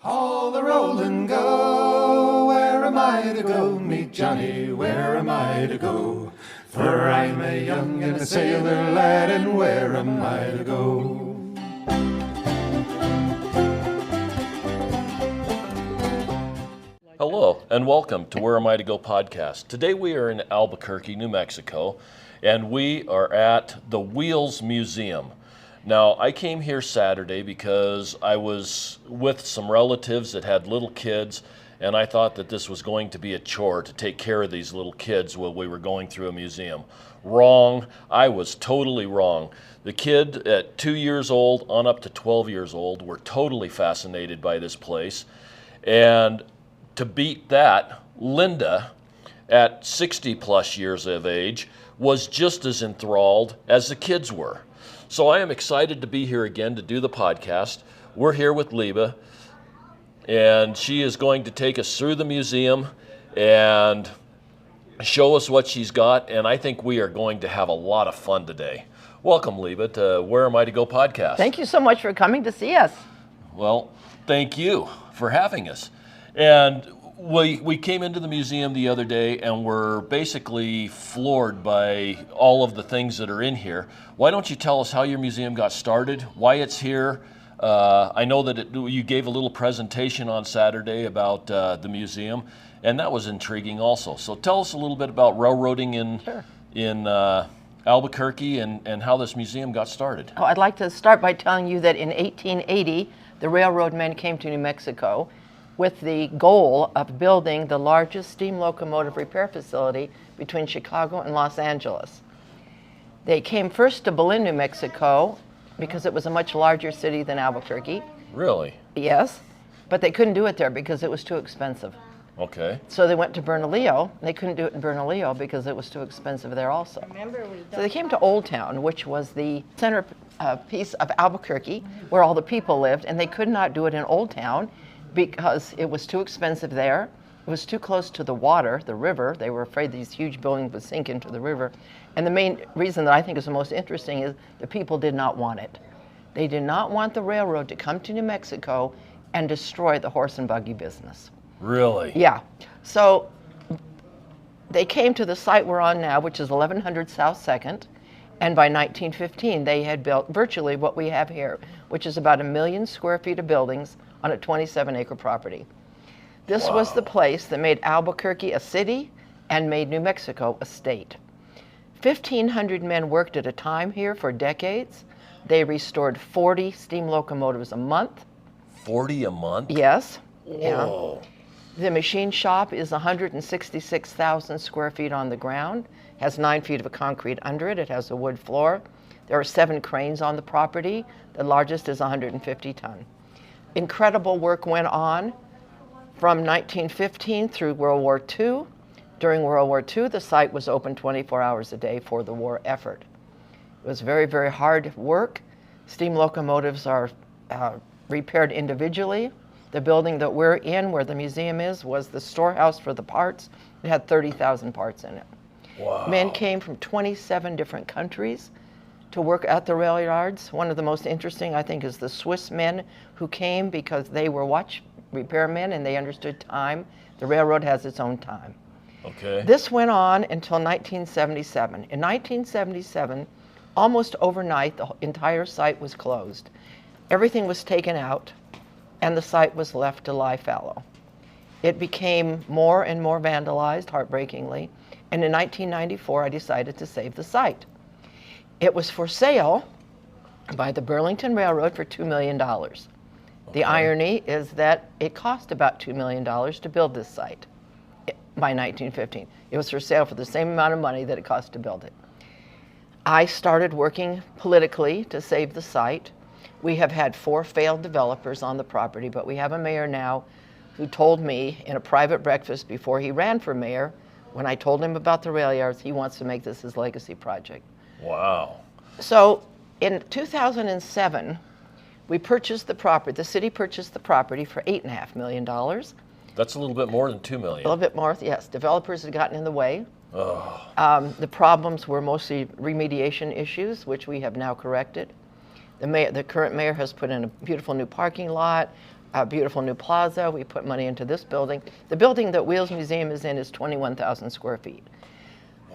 All the rolling go, where am I to go? Meet Johnny, where am I to go? For I'm a young and a sailor lad, and where am I to go? Hello, and welcome to Where Am I to Go podcast. Today we are in Albuquerque, New Mexico, and we are at the Wheels Museum. Now, I came here Saturday because I was with some relatives that had little kids, and I thought that this was going to be a chore to take care of these little kids while we were going through a museum. Wrong. I was totally wrong. The kid at 2 years old on up to 12 years old were totally fascinated by this place. And to beat that, Linda, at 60 plus years of age, was just as enthralled as the kids were. So I am excited to be here again to do the podcast. We're here with Liba, and she is going to take us through the museum and show us what she's got, and I think we are going to have a lot of fun today. Welcome, Liba, to Where Am I to Go podcast. Thank you so much for coming to see us. Well, thank you for having us. And we came into the museum the other day and we're basically floored by all of the things that are in here. Why don't you tell us how your museum got started, why it's here? I know that you gave a little presentation on Saturday about the museum, and that was intriguing also. So tell us a little bit about railroading in Albuquerque and how this museum got started. Oh, I'd like to start by telling you that in 1880, the railroad men came to New Mexico with the goal of building the largest steam locomotive repair facility between Chicago and Los Angeles. They came first to Belen, New Mexico, because it was a much larger city than Albuquerque. Really? Yes, but they couldn't do it there because it was too expensive. Okay. So they went to Bernalillo. They couldn't do it in Bernalillo because it was too expensive there also. So they came to Old Town, which was the center piece of Albuquerque, where all the people lived, and they could not do it in Old Town because it was too expensive there. It was too close to the water, the river. They were afraid these huge buildings would sink into the river. And the main reason that I think is the most interesting is the people did not want it. They did not want the railroad to come to New Mexico and destroy the horse and buggy business. Really? Yeah. So they came to the site we're on now, which is 1100 South 2nd, and by 1915 they had built virtually what we have here, which is about 1 million square feet of buildings on a 27-acre property. This was the place that made Albuquerque a city and made New Mexico a state. 1,500 men worked at a time here for decades. They restored 40 steam locomotives a month. 40 a month? Yes. Whoa. Yeah. The machine shop is 166,000 square feet on the ground, has 9 feet of concrete under it. It has a wood floor. There are 7 cranes on the property. The largest is 150 ton. Incredible work went on from 1915 through World War II. During World War II, the site was open 24 hours a day for the war effort. It was very, very hard work. Steam locomotives are repaired individually. The building that we're in, where the museum is, was the storehouse for the parts. It had 30,000 parts in it. Wow. Men came from 27 different countries to work at the rail yards. One of the most interesting, I think, is the Swiss men who came because they were watch repairmen and they understood time. The railroad has its own time. Okay. This went on until 1977. In 1977, almost overnight, the entire site was closed. Everything was taken out, and the site was left to lie fallow. It became more and more vandalized, heartbreakingly, and in 1994, I decided to save the site. It was for sale by the Burlington Railroad for $2 million. Okay. The irony is that it cost about $2 million to build this site by 1915. It was for sale for the same amount of money that it cost to build it. I started working politically to save the site. We have had 4 failed developers on the property, but we have a mayor now who told me in a private breakfast before he ran for mayor, when I told him about the rail yards, he wants to make this his legacy project. Wow. So in 2007, we purchased the property, the city purchased the property for $8.5 million. That's a little bit more than $2 million. A little bit more, yes. Developers had gotten in the way. Oh. The problems were mostly remediation issues, which we have now corrected. The current mayor has put in a beautiful new parking lot. a beautiful new plaza. We put money into this building. The building that Wheels Museum is in is 21,000 square feet.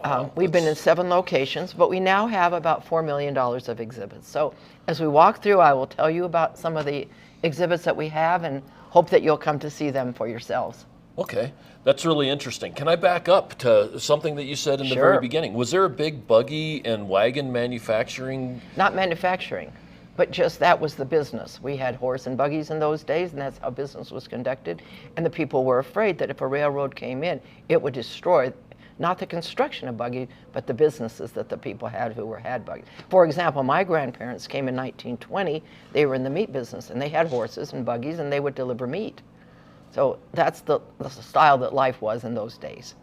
Wow, We've been in 7 locations, but we now have about $4 million of exhibits. So as we walk through, I will tell you about some of the exhibits that we have and hope that you'll come to see them for yourselves. Okay, that's really interesting. Can I back up to something that you said in the very Sure. beginning? Was there a big buggy and wagon manufacturing? Not manufacturing, but just that was the business. We had horse and buggies in those days, and that's how business was conducted. And the people were afraid that if a railroad came in, it would destroy not the construction of buggy, but the businesses that the people had who had buggies. For example, my grandparents came in 1920. They were in the meat business, and they had horses and buggies, and they would deliver meat. So that's the style that life was in those days.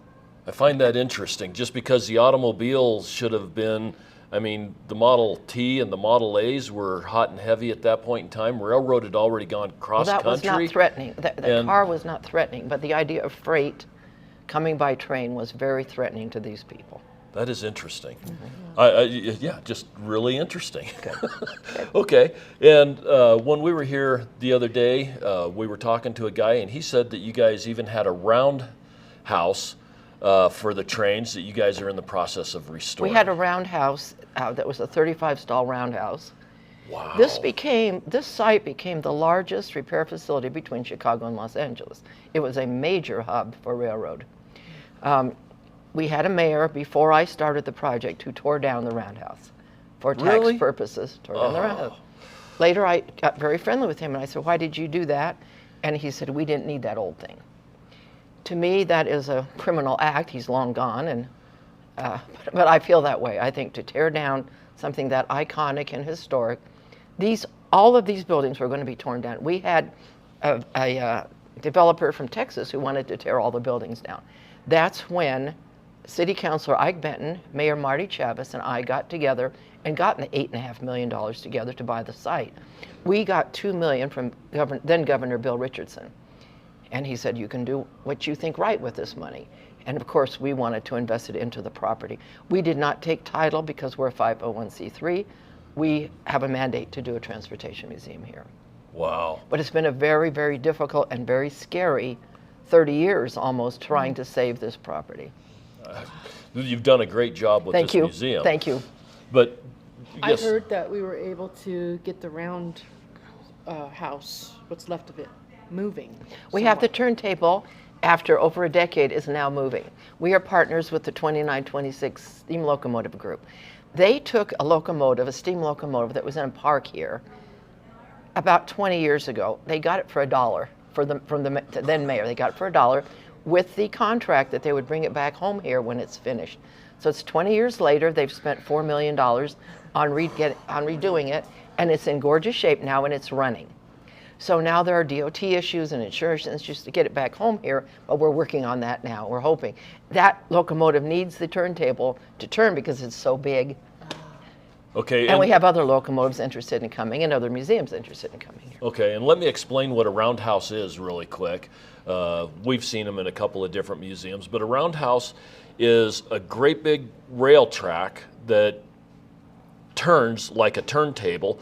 I find that interesting, just because the automobiles should have been, I mean, the Model T and the Model A's were hot and heavy at that point in time. Railroad had already gone Well, that was cross-country. not threatening. The and- car was not threatening, but the idea of freight coming by train was very threatening to these people. That is interesting. Mm-hmm. Yeah, just really interesting. Okay, and when we were here the other day, we were talking to a guy, and he said that you guys even had a roundhouse for the trains that you guys are in the process of restoring. We had a roundhouse that was a 35-stall roundhouse. Wow. This site became the largest repair facility between Chicago and Los Angeles. It was a major hub for railroad. We had a mayor before I started the project who tore down the roundhouse for tax Really? purposes. Tore down the roundhouse. Later, I got very friendly with him, and I said, "Why did you do that?" And he said, "We didn't need that old thing." To me, that is a criminal act. He's long gone, and but I feel that way. I think to tear down something that iconic and historic, all of these buildings were going to be torn down. We had a developer from Texas who wanted to tear all the buildings down. That's when City Councilor Ike Benton, Mayor Marty Chavez, and I got together and got the $8.5 million together to buy the site. We got $2 million from then Governor Bill Richardson. And he said, "You can do what you think right with this money." And of course, we wanted to invest it into the property. We did not take title because we're a 501c3. We have a mandate to do a transportation museum here. Wow. But it's been a very, very difficult and very scary 30 years almost trying to save this property. You've done a great job with Thank this you. museum. Thank you. But I yes, heard that we were able to get the round house, what's left of it, moving. We have the somewhat. turntable, after over a decade, is now moving. We are partners with the 2926 Steam Locomotive Group. They took a locomotive, a steam locomotive that was in a park here about 20 years ago. They got it for $1 from the then mayor. They got it for $1 with the contract that they would bring it back home here when it's finished. So it's 20 years later. They've spent $4 million on redoing it, and it's in gorgeous shape now, and it's running. So now there are DOT issues and insurance issues to get it back home here, but we're working on that now. We're hoping. That locomotive needs the turntable to turn because it's so big. okay. And we have other locomotives interested in coming and other museums interested in coming here. Okay, and let me explain what a roundhouse is really quick. We've seen them in a couple of different museums, but a roundhouse is a great big rail track that turns like a turntable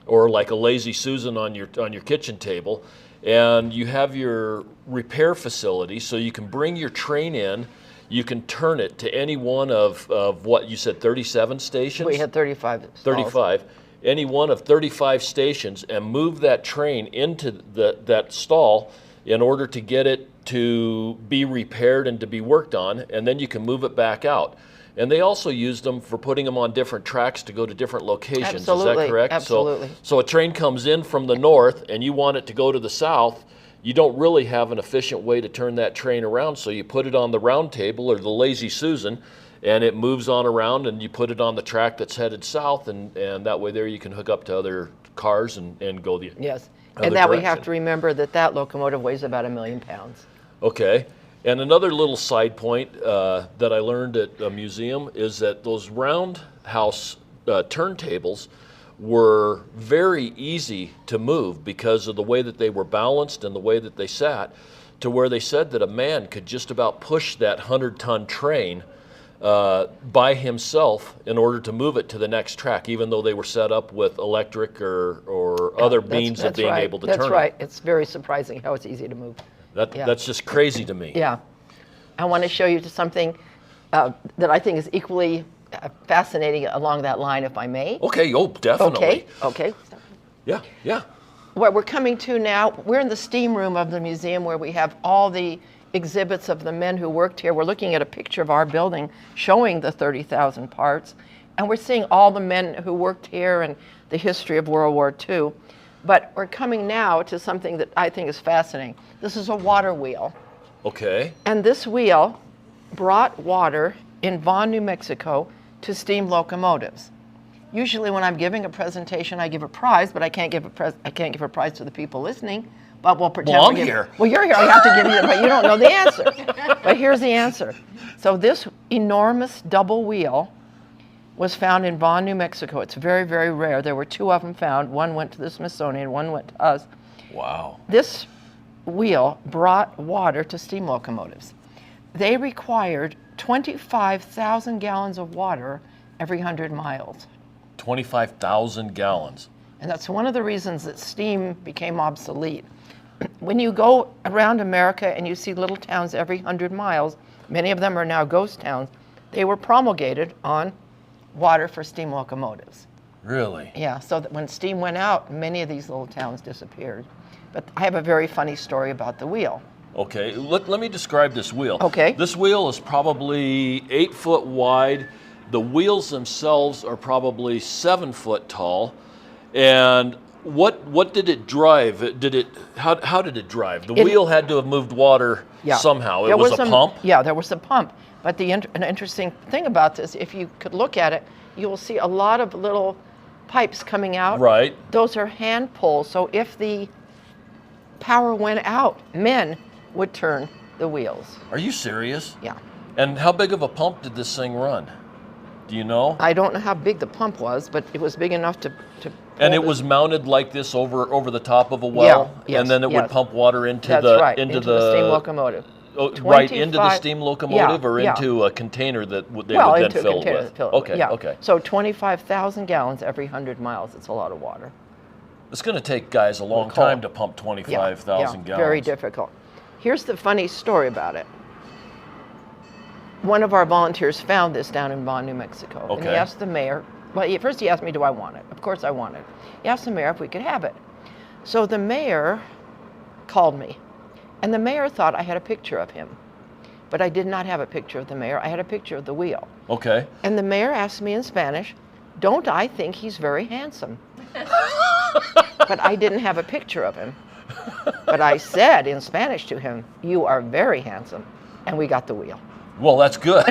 or like a lazy Susan on your kitchen table, and you have your repair facility so you can bring your train in. You can turn it to any one of what you said, 37 stations? We had 35 stalls. 35. Any one of 35 stations, and move that train into that stall in order to get it to be repaired and to be worked on, and then you can move it back out. And they also used them for putting them on different tracks to go to different locations. Absolutely, Is that correct? absolutely. So a train comes in from the north and you want it to go to the south. You don't really have an efficient way to turn that train around, so you put it on the round table or the lazy Susan, and it moves on around, and you put it on the track that's headed south, and that way there you can hook up to other cars and go the Yes. other And that we direction. have to remember that locomotive weighs about 1 million pounds. Okay. And another little side point that I learned at a museum is that those roundhouse turntables were very easy to move because of the way that they were balanced and the way that they sat, to where they said that a man could just about push that 100-ton train by himself in order to move it to the next track, even though they were set up with electric or other means of being able to turn it. That's right. It's very surprising how it's easy to move. That's just crazy to me. Yeah. I want to show you something that I think is equally fascinating along that line, if I may. Okay, definitely. Okay. Yeah. Where we're coming to now, we're in the steam room of the museum where we have all the exhibits of the men who worked here. We're looking at a picture of our building showing the 30,000 parts, and we're seeing all the men who worked here and the history of World War II. But we're coming now to something that I think is fascinating. This is a water wheel. Okay. And this wheel brought water in Vaughan, New Mexico to steam locomotives. Usually when I'm giving a presentation, I give a prize, but I can't give a prize to the people listening. But we'll pretend. Well, I'm here. Well, you're here. I have to give you, but you don't know the answer. But here's the answer. So this enormous double wheel was found in Vaughan, New Mexico. It's very, very rare. There were 2 of them found. One went to the Smithsonian, one went to us. Wow. This wheel brought water to steam locomotives. They required 25,000 gallons of water every 100 miles. 25,000 gallons. And that's one of the reasons that steam became obsolete. When you go around America and you see little towns every 100 miles, many of them are now ghost towns, they were promulgated on water for steam locomotives. Really? Yeah, so that when steam went out, many of these little towns disappeared. But I have a very funny story about the wheel. Okay, let me describe this wheel. Okay. This wheel is probably 8 foot wide. The wheels themselves are probably 7 foot tall. And what did it drive? How did it drive? The wheel had to have moved water somehow. It was a pump? Yeah, there was a pump. But an interesting thing about this, if you could look at it, you will see a lot of little pipes coming out. Right. Those are hand pulls. So if the power went out, men would turn the wheels. Are you serious? Yeah. And how big of a pump did this thing run? Do you know? I don't know how big the pump was, but it was big enough to and it was mounted like this over the top of a well, and then it would pump water into into the steam locomotive. Right into the steam locomotive, or into a container that they would then fill with. Okay. So 25,000 gallons every 100 miles. It's a lot of water. It's going to take guys a long time to pump 25,000 gallons. Very difficult. Here's the funny story about it. One of our volunteers found this down in Vaughan, New Mexico. Okay. And he asked the mayor, first he asked me, do I want it? Of course I want it. He asked the mayor if we could have it. So the mayor called me. And the mayor thought I had a picture of him. But I did not have a picture of the mayor. I had a picture of the wheel. Okay. And the mayor asked me in Spanish, don't I think he's very handsome? But I didn't have a picture of him. But I said in Spanish to him, you are very handsome. And we got the wheel. Well, that's good.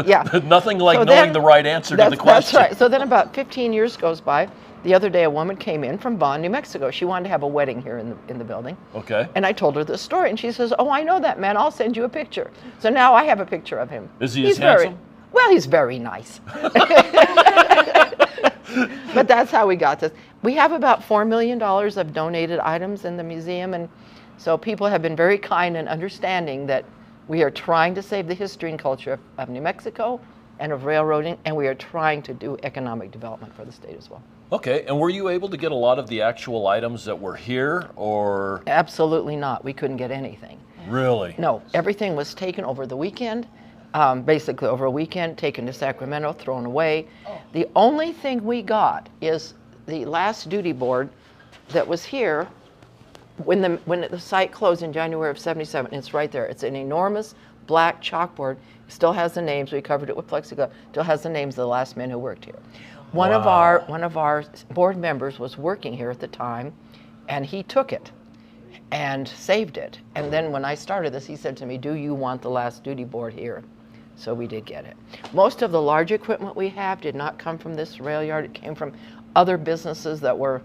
Yeah. Nothing like knowing the right answer to the question. That's right. So then about 15 years goes by. The other day, a woman came in from Vaughan, New Mexico. She wanted to have a wedding here in the building. Okay. And I told her this story, and she says, oh, I know that man. I'll send you a picture. So now I have a picture of him. Is he handsome? Well, he's very nice. But that's how we got this. We have about $4 million of donated items in the museum, and so people have been very kind and understanding that we are trying to save the history and culture of New Mexico and of railroading, and we are trying to do economic development for the state as well. Okay, and were you able to get a lot of the actual items that were here, or? Absolutely not. We couldn't get anything. Really? No, everything was taken over the weekend, basically over a weekend, taken to Sacramento, thrown away. The only thing we got is the last duty board that was here when the site closed in January of '77. It's right there. It's an enormous black chalkboard. It still has the names. We covered it with plexiglass. Still has the names of the last men who worked here. One of our board members was working here at the time, and he took it and saved it. And then when I started this, he said to me, do you want the last duty board here? So we did get it. Most of the large equipment we have did not come from this rail yard. It came from other businesses that were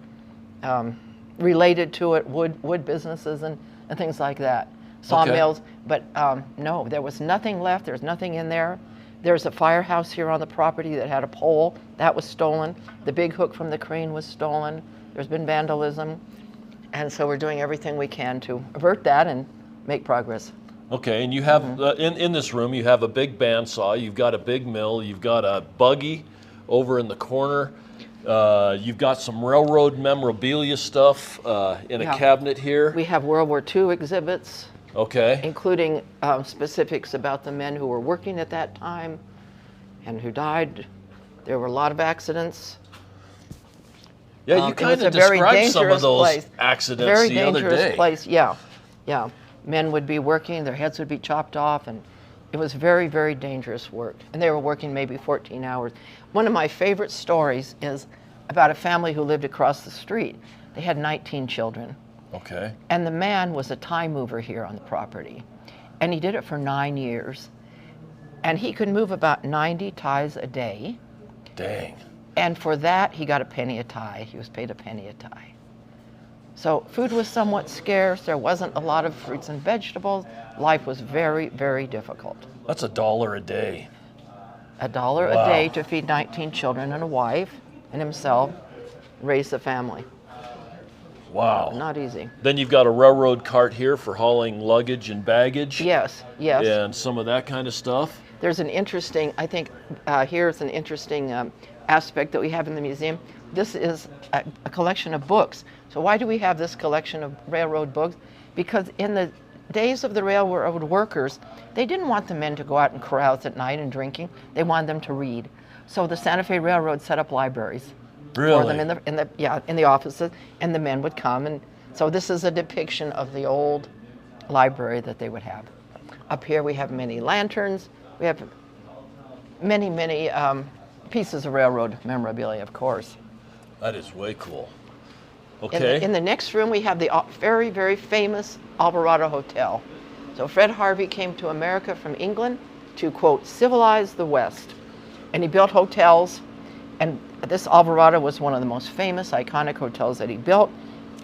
related to it, wood businesses and things like that, sawmills. Okay. But no, there was nothing left. There's nothing in there. There's a firehouse here on the property that had a pole. That was stolen. The big hook from the crane was stolen. There's been vandalism. And so we're doing everything we can to avert that and make progress. Okay, and you have in this room you have a big bandsaw, you've got a big mill, you've got a buggy over in the corner, you've got some railroad memorabilia stuff in a cabinet here. We have World War II exhibits, Okay. including specifics about the men who were working at that time and who died. There were a lot of accidents. Yeah, you It was kind a of very described some of dangerous those place. accidents Very the other dangerous day. place, yeah. Men would be working, their heads would be chopped off, and it was very, very dangerous work. And they were working maybe 14 hours. One of my favorite stories is about a family who lived across the street. They had 19 children. Okay. And the man was a tie mover here on the property. And he did it for 9 years. And he could move about 90 ties a day. Dang. And for that, he got a penny a tie. He was paid a penny a tie. So food was somewhat scarce. There wasn't a lot of fruits and vegetables. Life was very, very difficult. That's $1 a day. $1 a day to feed 19 children and a wife and himself, raise the family. Wow. Not easy. Then you've got a railroad cart here for hauling luggage and baggage. Yes, yes. And some of that kind of stuff. There's an interesting, I think here's an interesting aspect that we have in the museum. This is a collection of books. So why do we have this collection of railroad books? Because in the days of the railroad workers, they didn't want the men to go out and carouse at night and drinking. They wanted them to read. So the Santa Fe Railroad set up libraries for them in the offices, and the men would come. And so this is a depiction of the old library that they would have. Up here we have many lanterns. We have many, many pieces of railroad memorabilia, of course. That is way cool. Okay. In the next room, we have the very, very famous Alvarado Hotel. So Fred Harvey came to America from England to, quote, civilize the West. And he built hotels. And this Alvarado was one of the most famous, iconic hotels that he built.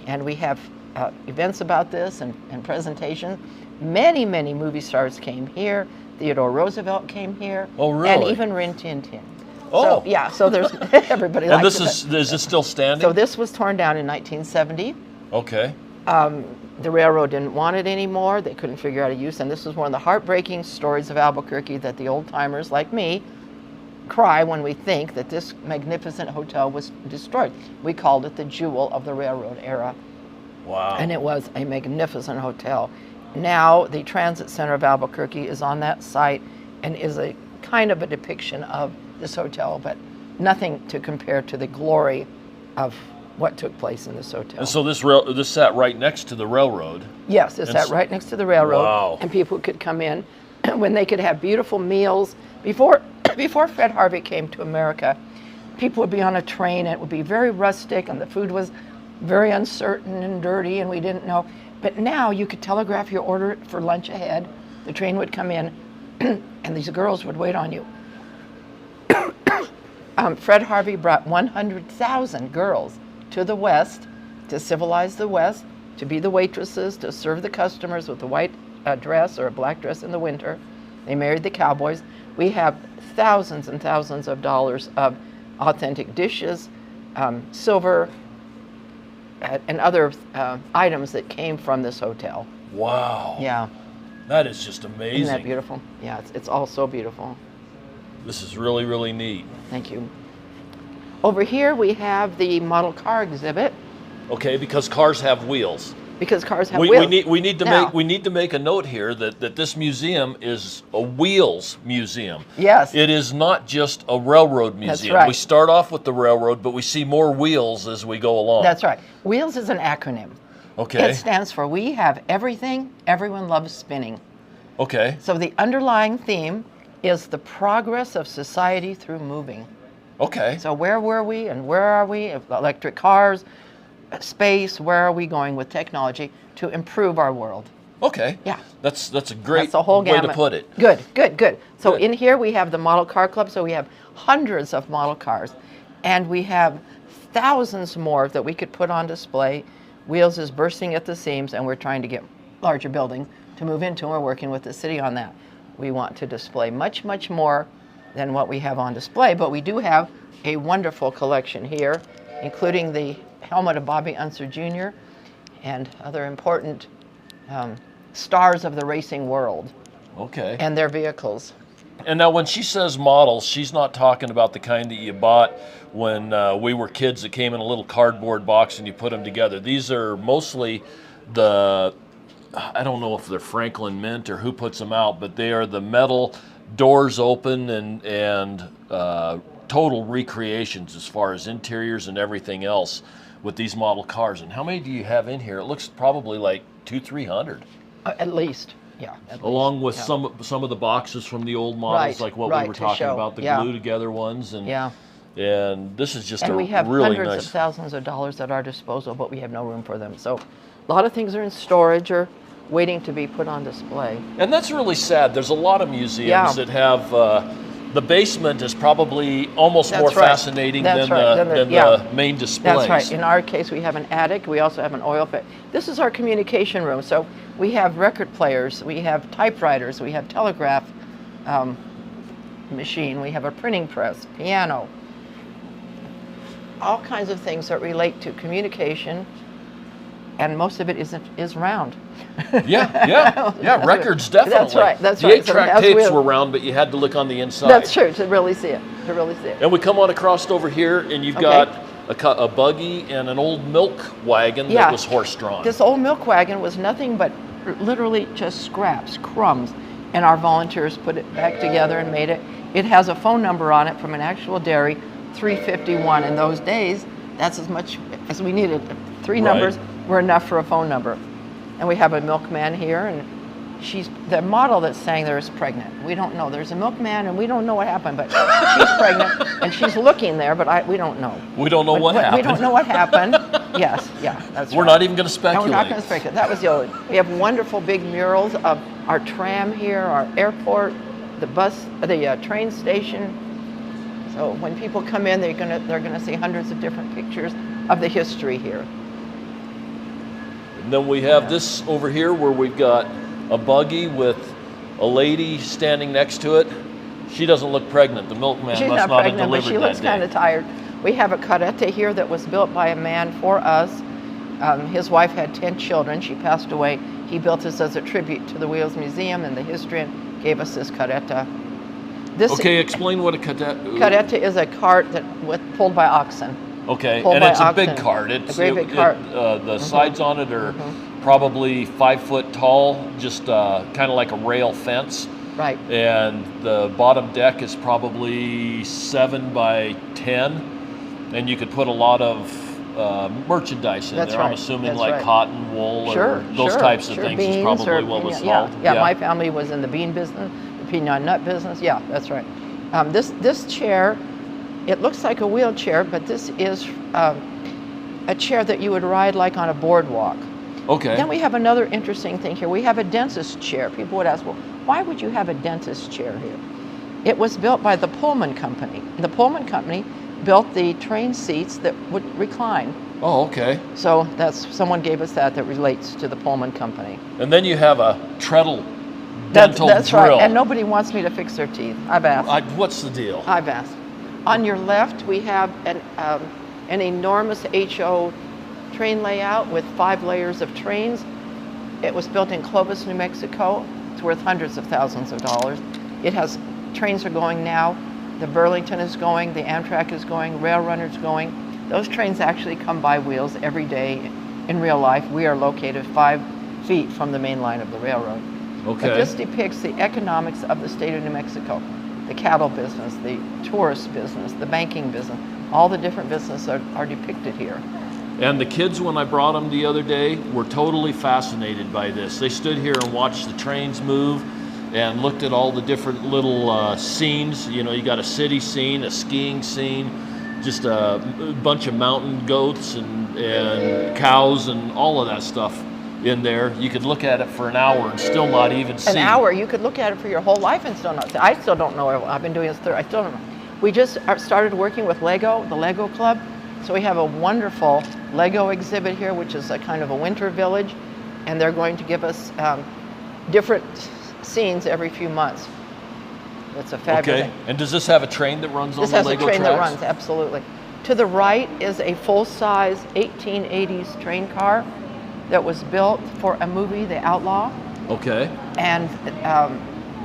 And we have events about this and presentations. Many, many movie stars came here. Theodore Roosevelt came here. Oh, really? And even Rin Tin Tin. Oh. So, yeah, so there's everybody And likes this it. is this still standing? So this was torn down in 1970. Okay. The railroad didn't want it anymore. They couldn't figure out a use. And this was one of the heartbreaking stories of Albuquerque that the old timers like me cry when we think that this magnificent hotel was destroyed. We called it the jewel of the railroad era. Wow. And it was a magnificent hotel. Now the Transit Center of Albuquerque is on that site and is a kind of a depiction of this hotel, but nothing to compare to the glory of what took place in this hotel. And so this sat right next to the railroad. Yes, it sat right next to the railroad. Wow. And people could come in when they could have beautiful meals. Before Fred Harvey came to America, people would be on a train and it would be very rustic and the food was very uncertain and dirty and we didn't know. But now you could telegraph your order for lunch ahead. The train would come in and these girls would wait on you. Fred Harvey brought 100,000 girls to the West to civilize the West, to be the waitresses, to serve the customers with a white dress or a black dress in the winter. They married the cowboys. We have thousands and thousands of dollars of authentic dishes, silver, and other items that came from this hotel. Wow. Yeah. That is just amazing. Isn't that beautiful? Yeah, it's all so beautiful. This is really, really neat. Thank you. Over here we have the model car exhibit. Okay, because cars have wheels. Because cars have We wheels. need to make a note here that this museum is a wheels museum. Yes. It is not just a railroad museum. That's right. We start off with the railroad, but we see more wheels as we go along. That's right. Wheels is an acronym. Okay. It stands for We Have Everything, Everyone Loves Spinning. Okay. So the underlying theme is the progress of society through moving. Okay. So where were we and where are we? Electric cars, space, where are we going with technology to improve our world? Okay. Yeah. That's a great That's the whole way gamut. to put it. Good. So Good. in here we have the Model Car Club. So we have hundreds of model cars. And we have thousands more that we could put on display. Wheels is bursting at the seams, and we're trying to get larger buildings to move into, and we're working with the city on that. We want to display much, much more than what we have on display, but we do have a wonderful collection here, including the helmet of Bobby Unser Jr. and other important stars of the racing world Okay. and their vehicles. And now when she says models, she's not talking about the kind that you bought when we were kids that came in a little cardboard box and you put them together. These are mostly the, I don't know if they're Franklin Mint or who puts them out, but they are the metal doors open and total recreations as far as interiors and everything else with these model cars. And how many do you have in here? It looks probably like 200-300. At least, yeah. Along with yeah. some of the boxes from the old models, Right, like what right, we were to talking show, about, the yeah. glue together ones, and Yeah. and this is just And a we have really hundreds nice. of thousands of dollars at our disposal, but we have no room for them. So a lot of things are in storage or waiting to be put on display. And that's really sad. There's a lot of museums Yeah. that have the basement is probably almost That's more right. fascinating That's than, right. than Yeah. the main displays. That's right. In our case, we have an attic. We also have an oil pit. This is our communication room. So we have record players, we have typewriters, we have telegraph machine, we have a printing press, piano, all kinds of things that relate to communication, and most of it is round. Yeah. Records definitely. That's right. That's the right. So it 8-track has tapes wheels. were round, but you had to look on the inside. That's true. To really see it. To really see it. And we come on across over here, and you've Okay. got a buggy and an old milk wagon Yeah. that was horse-drawn. This old milk wagon was nothing but literally just scraps, crumbs, and our volunteers put it back together and made it. It has a phone number on it from an actual dairy, 351. In those days, that's as much as we needed. Three Right. numbers were enough for a phone number. And we have a milkman here, and the model that's saying there is pregnant. We don't know. There's a milkman, and we don't know what happened, but she's pregnant, and she's looking there, but we don't know. We don't know what happened. We don't know what happened. Yes, yeah, that's We're right. not even going to No, speculate. we're not going to speculate. That was the old. We have wonderful big murals of our tram here, our airport, the train station. So when people come in, they're gonna see hundreds of different pictures of the history here. And then we have this over here where we've got a buggy with a lady standing next to it. She doesn't look pregnant. The milkman She's must not not have pregnant, but delivered she looks that day. kind of tired. We have a carreta here that was built by a man for us. His wife had 10 children. She passed away. He built this as a tribute to the Wheels Museum and the history, and gave us this carreta. Okay, explain what a cadet. Carreta is a cart pulled by oxen. Okay, pulled and by it's a big oxen. cart. A great big cart. The sides on it are probably 5 foot tall, just kind of like a rail fence. Right. And the bottom deck is probably 7 by 10, and you could put a lot of merchandise in That's there. I'm right. assuming That's like right. cotton, wool, or those types of things is Beans probably what was yeah, hauled. yeah, my family was in the bean business, the peanut nut business. Yeah, that's right. This chair, it looks like a wheelchair, but this is a chair that you would ride like on a boardwalk. Okay. Then we have another interesting thing here. We have a dentist chair. People would ask, well, why would you have a dentist chair here? It was built by the Pullman Company. The Pullman Company built the train seats that would recline. Oh, okay. So someone gave us that relates to the Pullman Company. And then you have a treadle dental That's drill. right. And nobody wants me to fix their teeth. I've asked. What's the deal? I've asked. On your left, we have an enormous HO train layout with 5 layers of trains. It was built in Clovis, New Mexico. It's worth hundreds of thousands of dollars. Trains are going now. The Burlington is going, the Amtrak is going, Rail Runner's going. Those trains actually come by Wheels every day in real life. We are located 5 feet from the main line of the railroad. Okay. But this depicts the economics of the state of New Mexico. The cattle business, the tourist business, the banking business, all the different businesses are depicted here. And the kids, when I brought them the other day, were totally fascinated by this. They stood here and watched the trains move and looked at all the different little scenes. You know, you got a city scene, a skiing scene, just a bunch of mountain goats and cows and all of that stuff in there. You could look at it for an hour and still not even see. An hour, you could look at it for your whole life and still not. I still don't know. I've been doing this. I still don't know. We just started working with Lego, the Lego Club. So we have a wonderful Lego exhibit here, which is a kind of a winter village, and they're going to give us different scenes every few months. It's a fabulous. Okay. And does this have a train that runs on This the has Lego a train tracks? that runs, absolutely. To the right is a full-size 1880s train car that was built for a movie, The Outlaw. Okay. And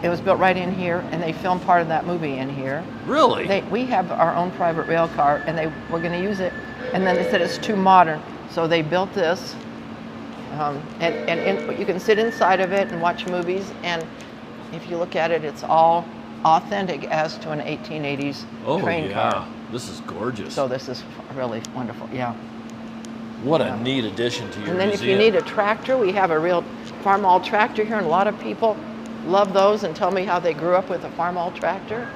it was built right in here, and they filmed part of that movie in here. Really? We have our own private rail car, and they were going to use it, and then they said it's too modern, so they built this, and you can sit inside of it and watch movies, and if you look at it, it's all authentic as to an 1880s train car. This is gorgeous. So this is really wonderful, yeah. What a neat addition to your And then museum. if you need a tractor, we have a real farm-all tractor here, and a lot of people love those and tell me how they grew up with a farm-all tractor.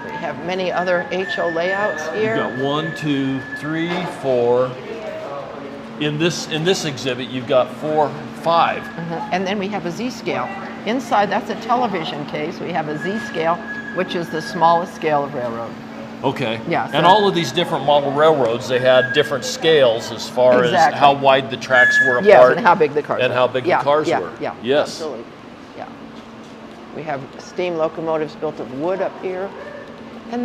We have many other HO layouts here. You've got 1, 2, 3, 4. In this exhibit, you've got 4, 5. And then we have a Z-scale. Inside, that's a television case. We have a Z-scale, which is the smallest scale of railroad. Okay. Yeah, And so- all of these different model railroads, they had different scales as far as Exactly. how wide the tracks were apart. Yes, and how big the cars were. And how big the cars were. Yeah, Yes. absolutely. Yeah. We have steam locomotives built of wood up here. And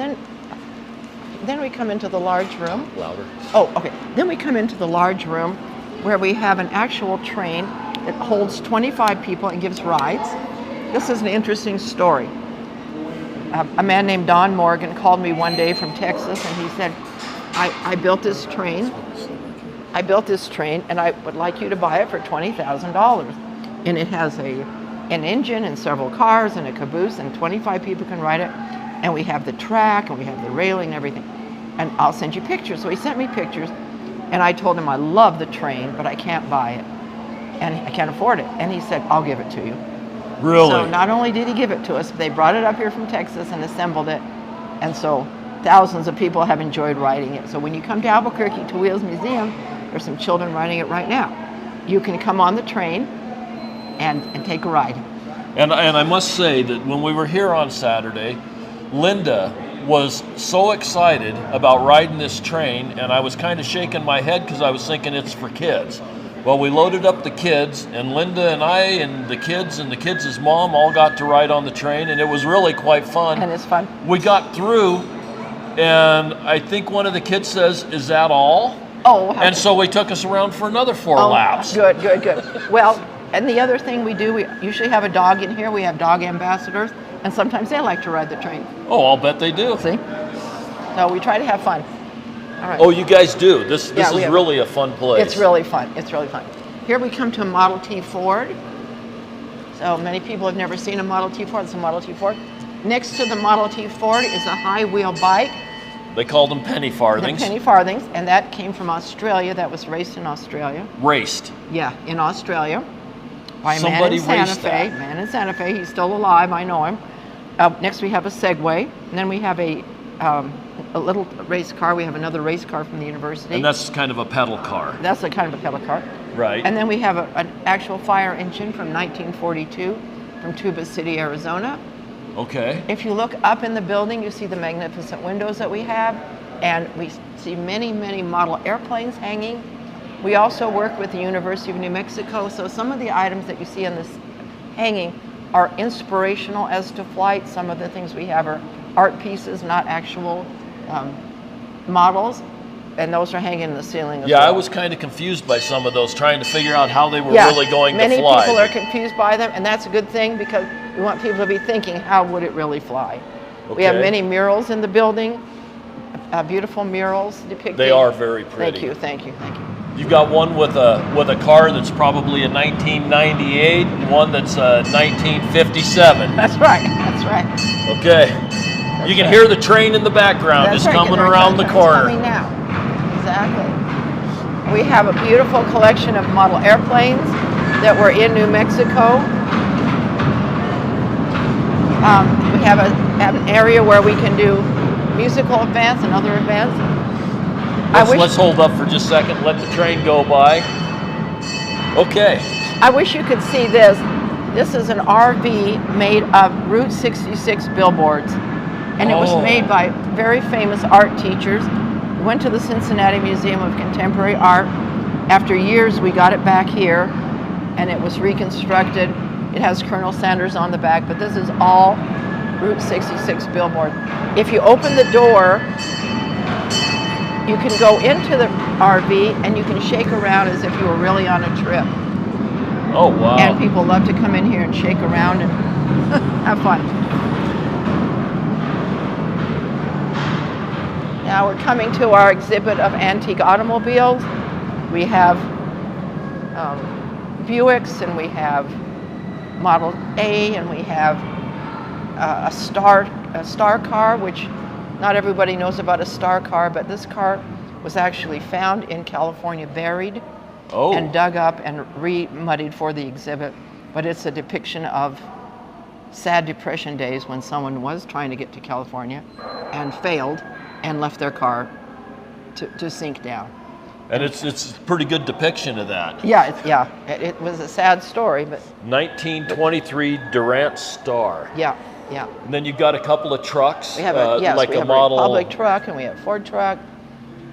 then we come into the large room. Louder. Oh, okay. Then we come into the large room where we have an actual train that holds 25 people and gives rides. This is an interesting story. A man named Don Morgan called me one day from Texas, and he said, I built this train. I built this train, and I would like you to buy it for $20,000. And it has an engine and several cars and a caboose, and 25 people can ride it. And we have the track, and we have the railing and everything. And I'll send you pictures. So he sent me pictures, and I told him I love the train, but I can't buy it, and I can't afford it. And he said, I'll give it to you. Really? So not only did he give it to us, but they brought it up here from Texas and assembled it. And so thousands of people have enjoyed riding it. So when you come to Albuquerque to Wheels Museum, there's some children riding it right now. You can come on the train and take a ride. And I must say that when we were here on Saturday, Linda was so excited about riding this train, and I was kind of shaking my head because I was thinking it's for kids. Well, we loaded up the kids, and Linda and I and the kids' mom all got to ride on the train, and it was really quite fun. And it's fun. We got through, and I think one of the kids says, "Is that all?" Oh, how And so we took us around for another 4 Oh, laps. Good. Well, and the other thing we do, we usually have a dog in here. We have dog ambassadors, and sometimes they like to ride the train. Oh, I'll bet they do. See? So we try to have fun. All right. Oh, you guys do. This Yeah, is we have- really a fun place. It's really fun. It's really fun. Here we come to a Model T Ford. So many people have never seen a Model T Ford. It's a Model T Ford. Next to the Model T Ford is a high wheel bike, They called them penny the farthings. penny farthings, and that came from Australia. That was raced in Australia. Raced. Yeah, in Australia. By a Somebody man in Santa raced Fe. that. Man in Santa Fe. He's still alive. I know him. Next we have a Segway, and then we have a little race car. We have another race car from the university. And that's kind of a pedal car. That's a kind of a pedal car. Right. And then we have an actual fire engine from 1942 from Tuba City, Arizona. Okay. If you look up in the building, you see the magnificent windows that we have, and we see many, many model airplanes hanging. We also work with the University of New Mexico, so some of the items that you see on this hanging are inspirational as to flight. Some of the things we have are art pieces, not actual models, and those are hanging in the ceiling as Yeah, well. I was kind of confused by some of those, trying to figure out how they were really going many to fly. people are confused by them, and that's a good thing because we want people to be thinking, how would it really fly? We have Okay. many murals in the building, beautiful murals depicting. They are very pretty. Thank you. You've got one with a car that's probably a 1998 and one that's a 1957. That's right. Okay. You can hear the train in the background That's just right, coming and around the it's corner. coming now. Exactly. We have a beautiful collection of model airplanes that were in New Mexico. We have an area where we can do musical events and other events. Let's hold up for just a second, let the train go by. Okay. I wish you could see this. This is an RV made of Route 66 billboards. And it was Oh. made by very famous art teachers. We went to the Cincinnati Museum of Contemporary Art. After years, we got it back here, and it was reconstructed. It has Colonel Sanders on the back, but this is all Route 66 billboard. If you open the door, you can go into the RV and you can shake around as if you were really on a trip. Oh, wow. And people love to come in here and shake around and have fun. Now we're coming to our exhibit of antique automobiles. We have Buicks, and we have Model A, and we have a star car, which not everybody knows about a star car, but this car was actually found in California, buried and dug up and re-muddied for the exhibit. But it's a depiction of sad Depression days when someone was trying to get to California and failed and left their car to sink down. And it's a pretty good depiction of that. Yeah, it was a sad story, but 1923 Durant Star. yeah. And then you've got a couple of trucks. We have like we have model. a Republic truck, and we have a Ford truck,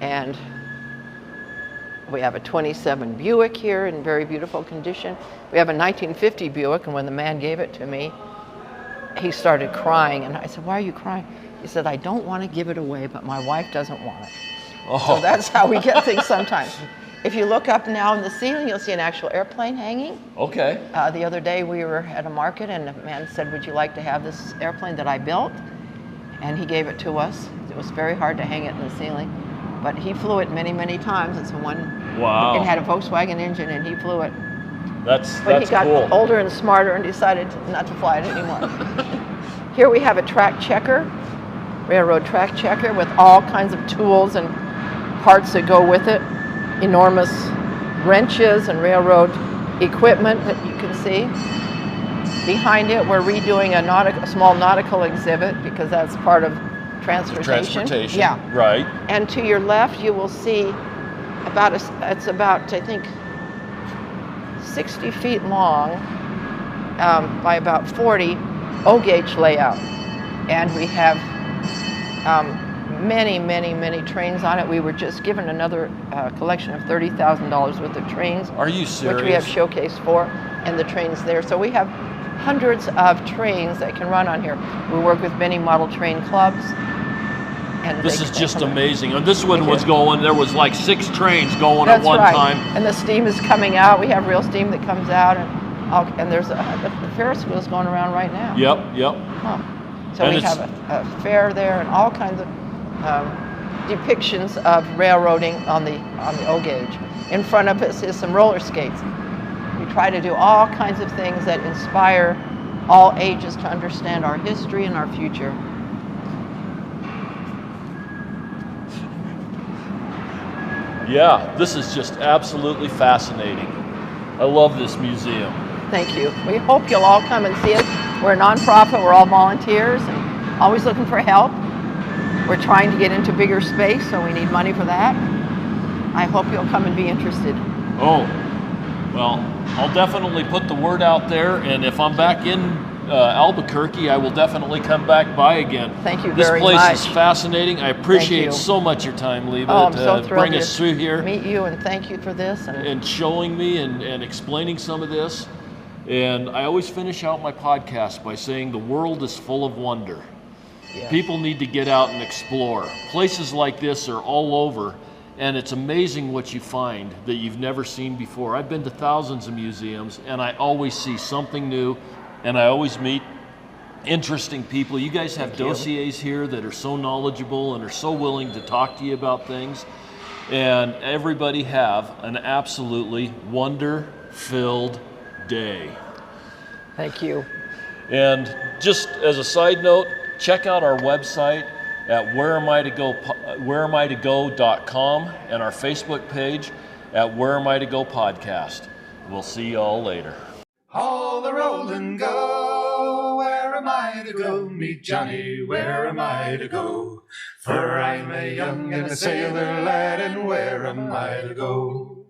and we have a 27 Buick here in very beautiful condition. We have a 1950 Buick, and when the man gave it to me, he started crying, and I said, "Why are you crying?" He said, "I don't want to give it away, but my wife doesn't want it." So that's how we get things sometimes. If you look up now in the ceiling, you'll see an actual airplane hanging. Okay. The other day we were at a market, and a man said, "Would you like to have this airplane that I built?" And he gave it to us. It was very hard to hang it in the ceiling, but he flew it many, many times. It's one. Wow. It had a Volkswagen engine, and he flew it. That's But he got cool. older and smarter and decided not to fly it anymore. Here we have a track checker, railroad track checker, with all kinds of tools and parts that go with it. Enormous wrenches and railroad equipment that you can see. Behind it, we're redoing a small nautical exhibit because that's part of transportation. Yeah. Right. And to your left, you will see it's about, I think, 60 feet long by about 40 O-gauge layout. And we have many, many, many trains on it. We were just given another collection of $30,000 worth of trains. Are you serious? Which we have showcased for, and the trains there. So we have hundreds of trains that can run on here. We work with many model train clubs. And this is just amazing. And this one was going, there was like 6 trains going at one time. And the steam is coming out. We have real steam that comes out, and there's the Ferris wheel's going around right now. Yep. Huh. So and we have a fair there and all kinds of depictions of railroading on the O-gauge. In front of us is some roller skates. We try to do all kinds of things that inspire all ages to understand our history and our future. Yeah, this is just absolutely fascinating. I love this museum. Thank you. We hope you'll all come and see us. We're a nonprofit. We're all volunteers and always looking for help. We're trying to get into bigger space, so we need money for that. I hope you'll come and be interested. Oh, well, I'll definitely put the word out there, and if I'm back in Albuquerque, I will definitely come back by again. Thank you very much. This place is fascinating. I appreciate so much your time, Leva, I'm so to thrilled bring us through here. Meet you, and thank you for this. And showing me and explaining some of this. And I always finish out my podcast by saying the world is full of wonder. Yeah. People need to get out and explore. Places like this are all over, and it's amazing what you find that you've never seen before. I've been to thousands of museums, and I always see something new, and I always meet interesting people. You guys have dossiers here that are so knowledgeable and are so willing to talk to you about things, and everybody have an absolutely wonder-filled day. Thank you. And just as a side note, check out our website at whereamitogo.com and our Facebook page at Where Am I to Go Podcast. We'll see you all later. All the roll and go, where am I to go? Meet Johnny, where am I to go? For I'm a young and a sailor lad, and where am I to go?